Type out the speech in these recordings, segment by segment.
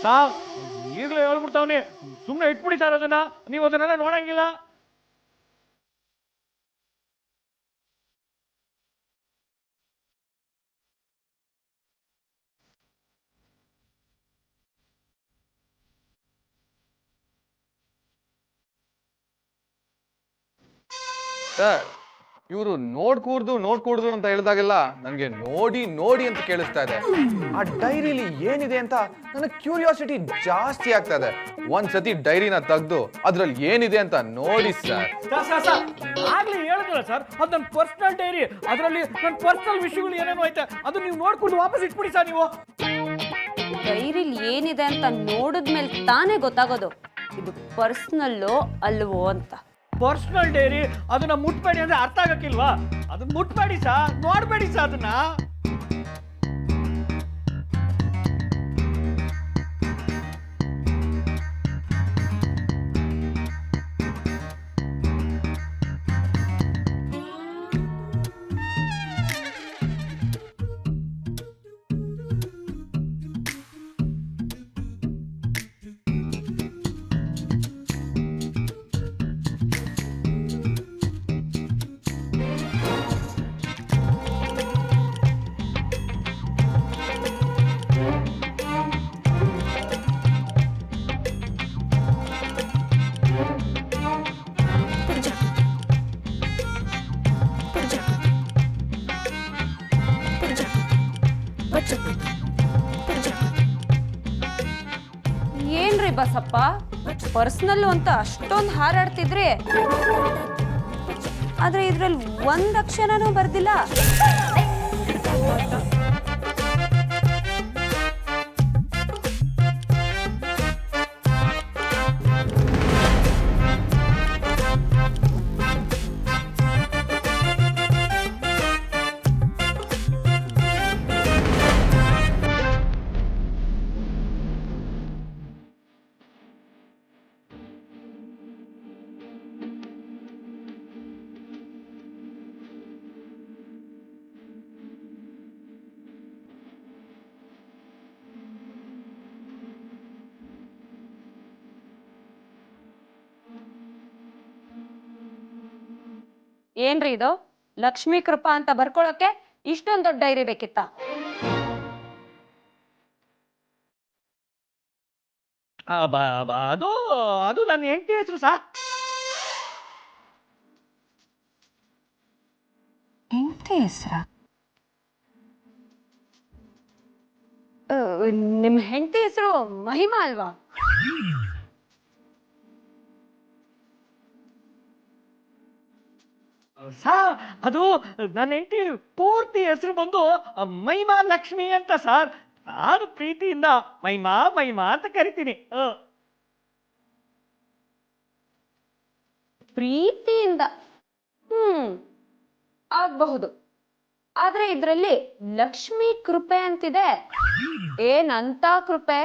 Sir ಈಗಲೇ ಹೇಳ್ಬಿಡ್ತಾವನಿ, ಸುಮ್ಮನೆ ಇಟ್ಬಿಡಿ sir ಅದನ್ನ, ನೀವು ಅದನ್ನೆಲ್ಲ ನೋಡಂಗಿಲ್ಲ. ಸರ್ ಇವರು ನೋಡ್ಕೂಡ್ದು ಅಂತ ಹೇಳಿದಾಗೆಲ್ಲ ನನಗೆ ನೋಡಿ ನೋಡಿ ಅಂತ ಕೇಳಿಸ್ತಾ ಇದೆ. ಆ ಡೈರಿಲಿ ಏನಿದೆ ಅಂತ ನನ್ನ ಕ್ಯೂರಿಯಾಸಿಟಿ ಜಾಸ್ತಿ ಆಗ್ತಾ ಇದೆ. ಒಂದ್ಸತಿ ಡೈರಿನ ತೆಗೆದು ಅದ್ರಲ್ಲಿ ಏನಿದೆ ಅಂತ ನೋಡಿ ಸರ್. ಆಗ್ಲೇ ಹೇಳಿದ್ರಲ್ಲ ಸರ್, ಅದು ನನ್ನ ಪರ್ಸನಲ್ ಡೈರಿ, ಅದರಲ್ಲಿ ನನ್ನ ಪರ್ಸನಲ್ ವಿಷಯಗಳು ಏನೇನೋ ಐತೆ, ಅದು ನೀವು ನೋಡ್ಕೊಂಡು ವಾಪಸ್ ಇಟ್ಬಿಡಿ ಸರ್. ನೀವು ಡೈರಿಲಿ ಏನಿದೆ ಅಂತ ನೋಡಿದ್ಮೇಲೆ ತಾನೇ ಗೊತ್ತಾಗೋದು ಇದು ಪರ್ಸನಲ್ಲೋ ಅಲ್ವೋ ಅಂತ. ಪರ್ಸನಲ್ ಡೈರಿ ಅದನ್ನ ಮುಟ್ಬೇಡಿ ಅಂದ್ರೆ ಅರ್ಥ ಆಗಕ್ಕಿಲ್ವಾ? ಅದನ್ನ ಮುಟ್ಬೇಡಿ ಸಾ, ನೋಡ್ಬೇಡಿ ಸಾ ಅದನ್ನ. ಏನ್ರಿ ಬಸಪ್ಪ, ಪರ್ಸನಲ್ ಅಂತ ಅಷ್ಟೊಂದು ಹಾರಾಡ್ತಿದ್ರಿ, ಆದ್ರೆ ಇದ್ರಲ್ಲಿ ಒಂದ್ ಅಕ್ಷರನೂ ಬರ್ದಿಲ್ಲ. ಏನ್ರಿ ಇದು, ಲಕ್ಷ್ಮೀ ಕೃಪಾ ಅಂತ ಬರ್ಕೊಳಕ್ಕೆ ಇಷ್ಟೊಂದು ದೊಡ್ಡ ಡೈರಿ ಬೇಕಿತ್ತ? ಅದು ಅದು ನನ್ನ ಹೆಂಡತಿ ಹೆಸರು ಸಾ. ಹೆಂಡತಿ ಹೆಸರ? ನಿಮ್ ಹೆಂಡತಿ ಹೆಸರು ಮಹಿಮಾ ಅಲ್ವಾ? ಸಾ ಅದು ನನ್ನ ಹೆಂಡತಿ ಪೂರ್ತಿ ಹೆಸರು ಬಂದು ಮಹಿಮಾ ಲಕ್ಷ್ಮಿ ಅಂತ ಸರ್. ನಾನು ಪ್ರೀತಿಯಿಂದ ಮಹಿಮಾ ಮಹಿಮಾ ಅಂತ ಕರಿತೀನಿ. ಪ್ರೀತಿಯಿಂದ ಆಗಬಹುದು, ಆದ್ರೆ ಇದ್ರಲ್ಲಿ ಲಕ್ಷ್ಮೀ ಕೃಪೆ ಅಂತಿದೆ. ಏನಂತ ಕೃಪೆ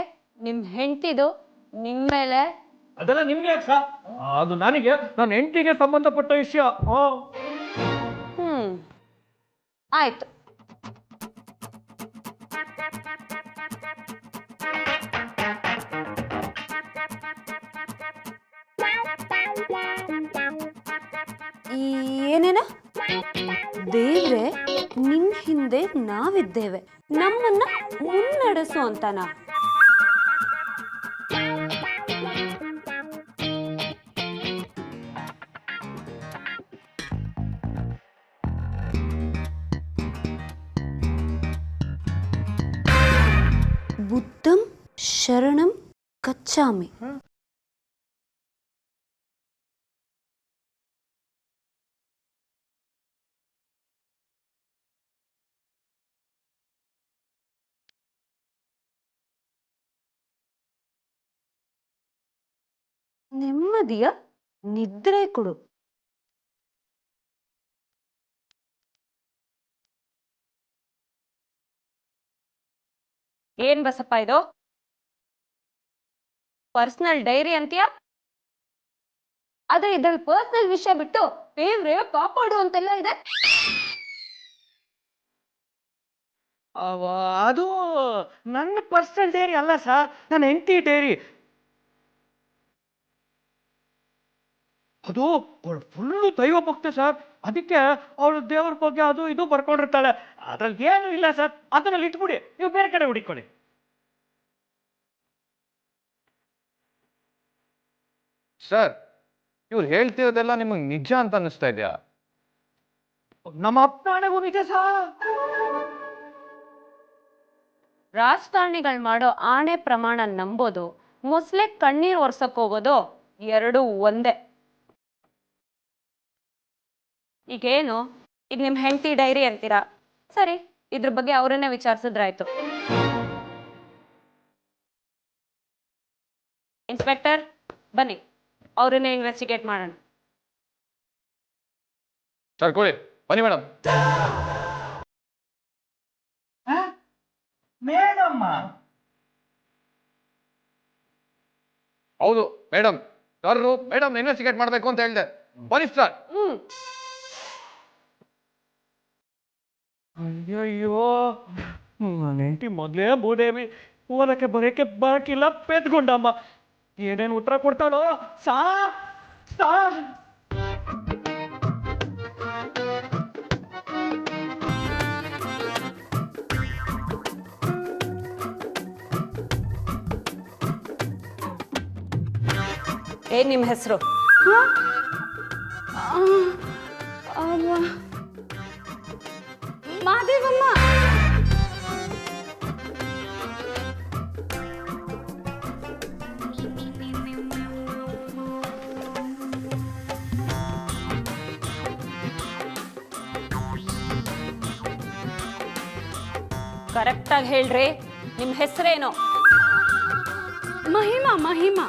ನಿಮ್ ಹೆಂಡತಿದು ನಿಮ್ ಮೇಲೆ? ಅದೆಲ್ಲ ನಿಮ್ಗೆ ಯಾಕೆ ಸಾ? ಅದು ನನಗೆ ನನ್ನ ಹೆಂಡತಿಗೆ ಸಂಬಂಧಪಟ್ಟ ವಿಷಯ. ಆಯ್ತು. ಏನೇನ? ದೇವ್ರೆ, ನಿನ್ ಹಿಂದೆ ನಾವಿದ್ದೇವೆ, ನಮ್ಮನ್ನ ಮುನ್ನಡೆಸು ಅಂತನಾ? ಬುದ್ಧಂ ಶರಣಂ ಗಚ್ಚಾಮಿ. ನೆಮ್ಮದಿಯ ನಿದ್ರೆ ಕೊಡು. ಏನ್ ಬಸಪ್ಪ ಇದು? ಪರ್ಸನಲ್ ಡೈರಿ ಅಂತೀಯ, ಆದ್ರೆ ಇದ್ರಲ್ಲಿ ಪರ್ಸನಲ್ ವಿಷಯ ಬಿಟ್ಟು ದೇವ್ರೆ ಕಾಪಾಡು ಅಂತೆಲ್ಲ ಇದೆ. ಅದು ನನ್ನ ಪರ್ಸನಲ್ ಡೈರಿ ಅಲ್ಲ ಸರ್, ನನ್ನ ಹೆಂಡತಿ ಡೈರಿ. ಅದು ಫುಲ್ಲು ದೈವ ಭಕ್ತಿ ಸರ್, ಅದಕ್ಕೆ ಅವಳು ದೇವ್ರ ಬಗ್ಗೆ ಅದು ಇದು ಬರ್ಕೊಂಡಿರ್ತಾಳೆ. ಅದ್ರಲ್ಲಿ ಏನು ಇಲ್ಲ ಸರ್, ಅದನ್ನಲ್ಲಿ ಇಟ್ಬಿಡಿ, ನೀವು ಬೇರೆ ಕಡೆ ಹುಡುಕೊಳ್ಳಿ. ಸರ್, ಇವ್ರು ಹೇಳ್ತಿರೋದೆಲ್ಲ ನಿಮಗೆ ನಿಜ ಅಂತ ಅನ್ನಿಸ್ತಾ ಇದೆಯಾ? ನಮ್ಮ ಅಪ್ಪನಾಣೆಗೂ ನಿಜ ಸರ್. ರಾಜಕಾರಣಿಗಳು ಮಾಡೋ ಆಣೆ ಪ್ರಮಾಣ ನಂಬೋದು, ಮೊಸಳೆ ಕಣ್ಣೀರ್ ಒರ್ಸಕ್ ಹೋಗೋದು ಎರಡೂ ಒಂದೇ. ಈಗೇನು, ಈಗ ನಿಮ್ ಹೆಂಡತಿ ಡೈರಿ ಅಂತೀರಾ, ಸರಿ, ಇದ್ರ ಬಗ್ಗೆ ಅವರನ್ನೇ ವಿಚಾರಿಸಿದ್ರಾಯ್ತು. ಇನ್ಸ್ಪೆಕ್ಟರ್, ಬನ್ನಿ, ಅವರನ್ನೇ ಇನ್ವೆಸ್ಟಿಗೇಟ್ ಮಾಡೋಣ. ಸರ್ ಕೊಡಿ, ಬನ್ನಿ ಮೇಡಮ್. ಮೇಡಮ್ಮ? ಹೌದು ಮೇಡಮ್, ಸರ್ ಮೇಡಮ್ ಇನ್ವೆಸ್ಟಿಗೇಟ್ ಮಾಡಬೇಕು ಅಂತ ಹೇಳಿದೆ. ಬನ್ನಿ ಸರ್. ಅಯ್ಯಯ್ಯೋ, ನನ್ನ ಹೆಂಡತಿ ಮೊದಲೇ ಭೂದೇವಿ, ಓದಕ್ಕೆ ಬರೋಕ್ಕೆ ಬರಕಿಲ್ಲ, ಪೆದ್ಕೊಂಡಮ್ಮ. ಏನೇನು ಉತ್ತರ ಕೊಡ್ತಾಳೋ ಸಾ ಸಾ. ಏನ್ ನಿಮ್ಮ ಹೆಸರು? ಮಾದೇವಮ್ಮ. ಕರೆಕ್ಟಾಗಿ ಹೇಳ್ರಿ, ನಿಮ್ಮ ಹೆಸರೇನು? ಮಹಿಮಾ. ಮಹಿಮಾ.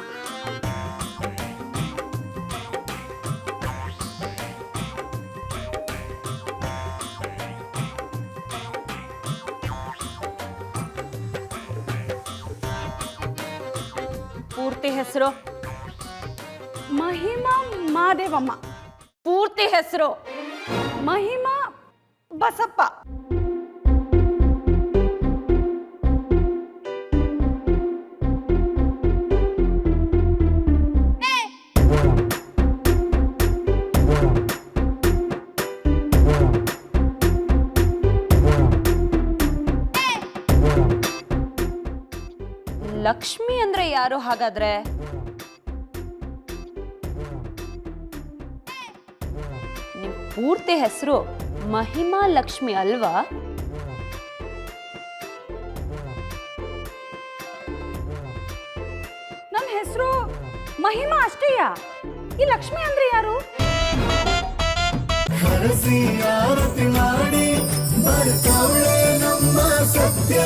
ಪೂರ್ತಿ ಹೆಸರು? ಮಹಿಮಾ ಮಾದೇವಮ್ಮ. ಪೂರ್ತಿ ಹೆಸರು? ಮಹಿಮಾ ಬಸಪ್ಪ. ಲಕ್ಷ್ಮಿ ಅಂದ್ರೆ ಯಾರು ಹಾಗಾದ್ರೆ? ನಿಮ್ ಪೂರ್ತಿ ಹೆಸರು ಮಹಿಮಾ ಲಕ್ಷ್ಮಿ ಅಲ್ವಾ? ನನ್ನ ಹೆಸರು ಮಹಿಮಾ ಅಷ್ಟೇಯಾ? ಈ ಲಕ್ಷ್ಮಿ ಅಂದ್ರೆ ಯಾರು? ಹರಸಿ ಆರತಿ ಮಾಡಿ ಬರ್ತಾಳೆ ನಮ್ಮ ಸತ್ಯ.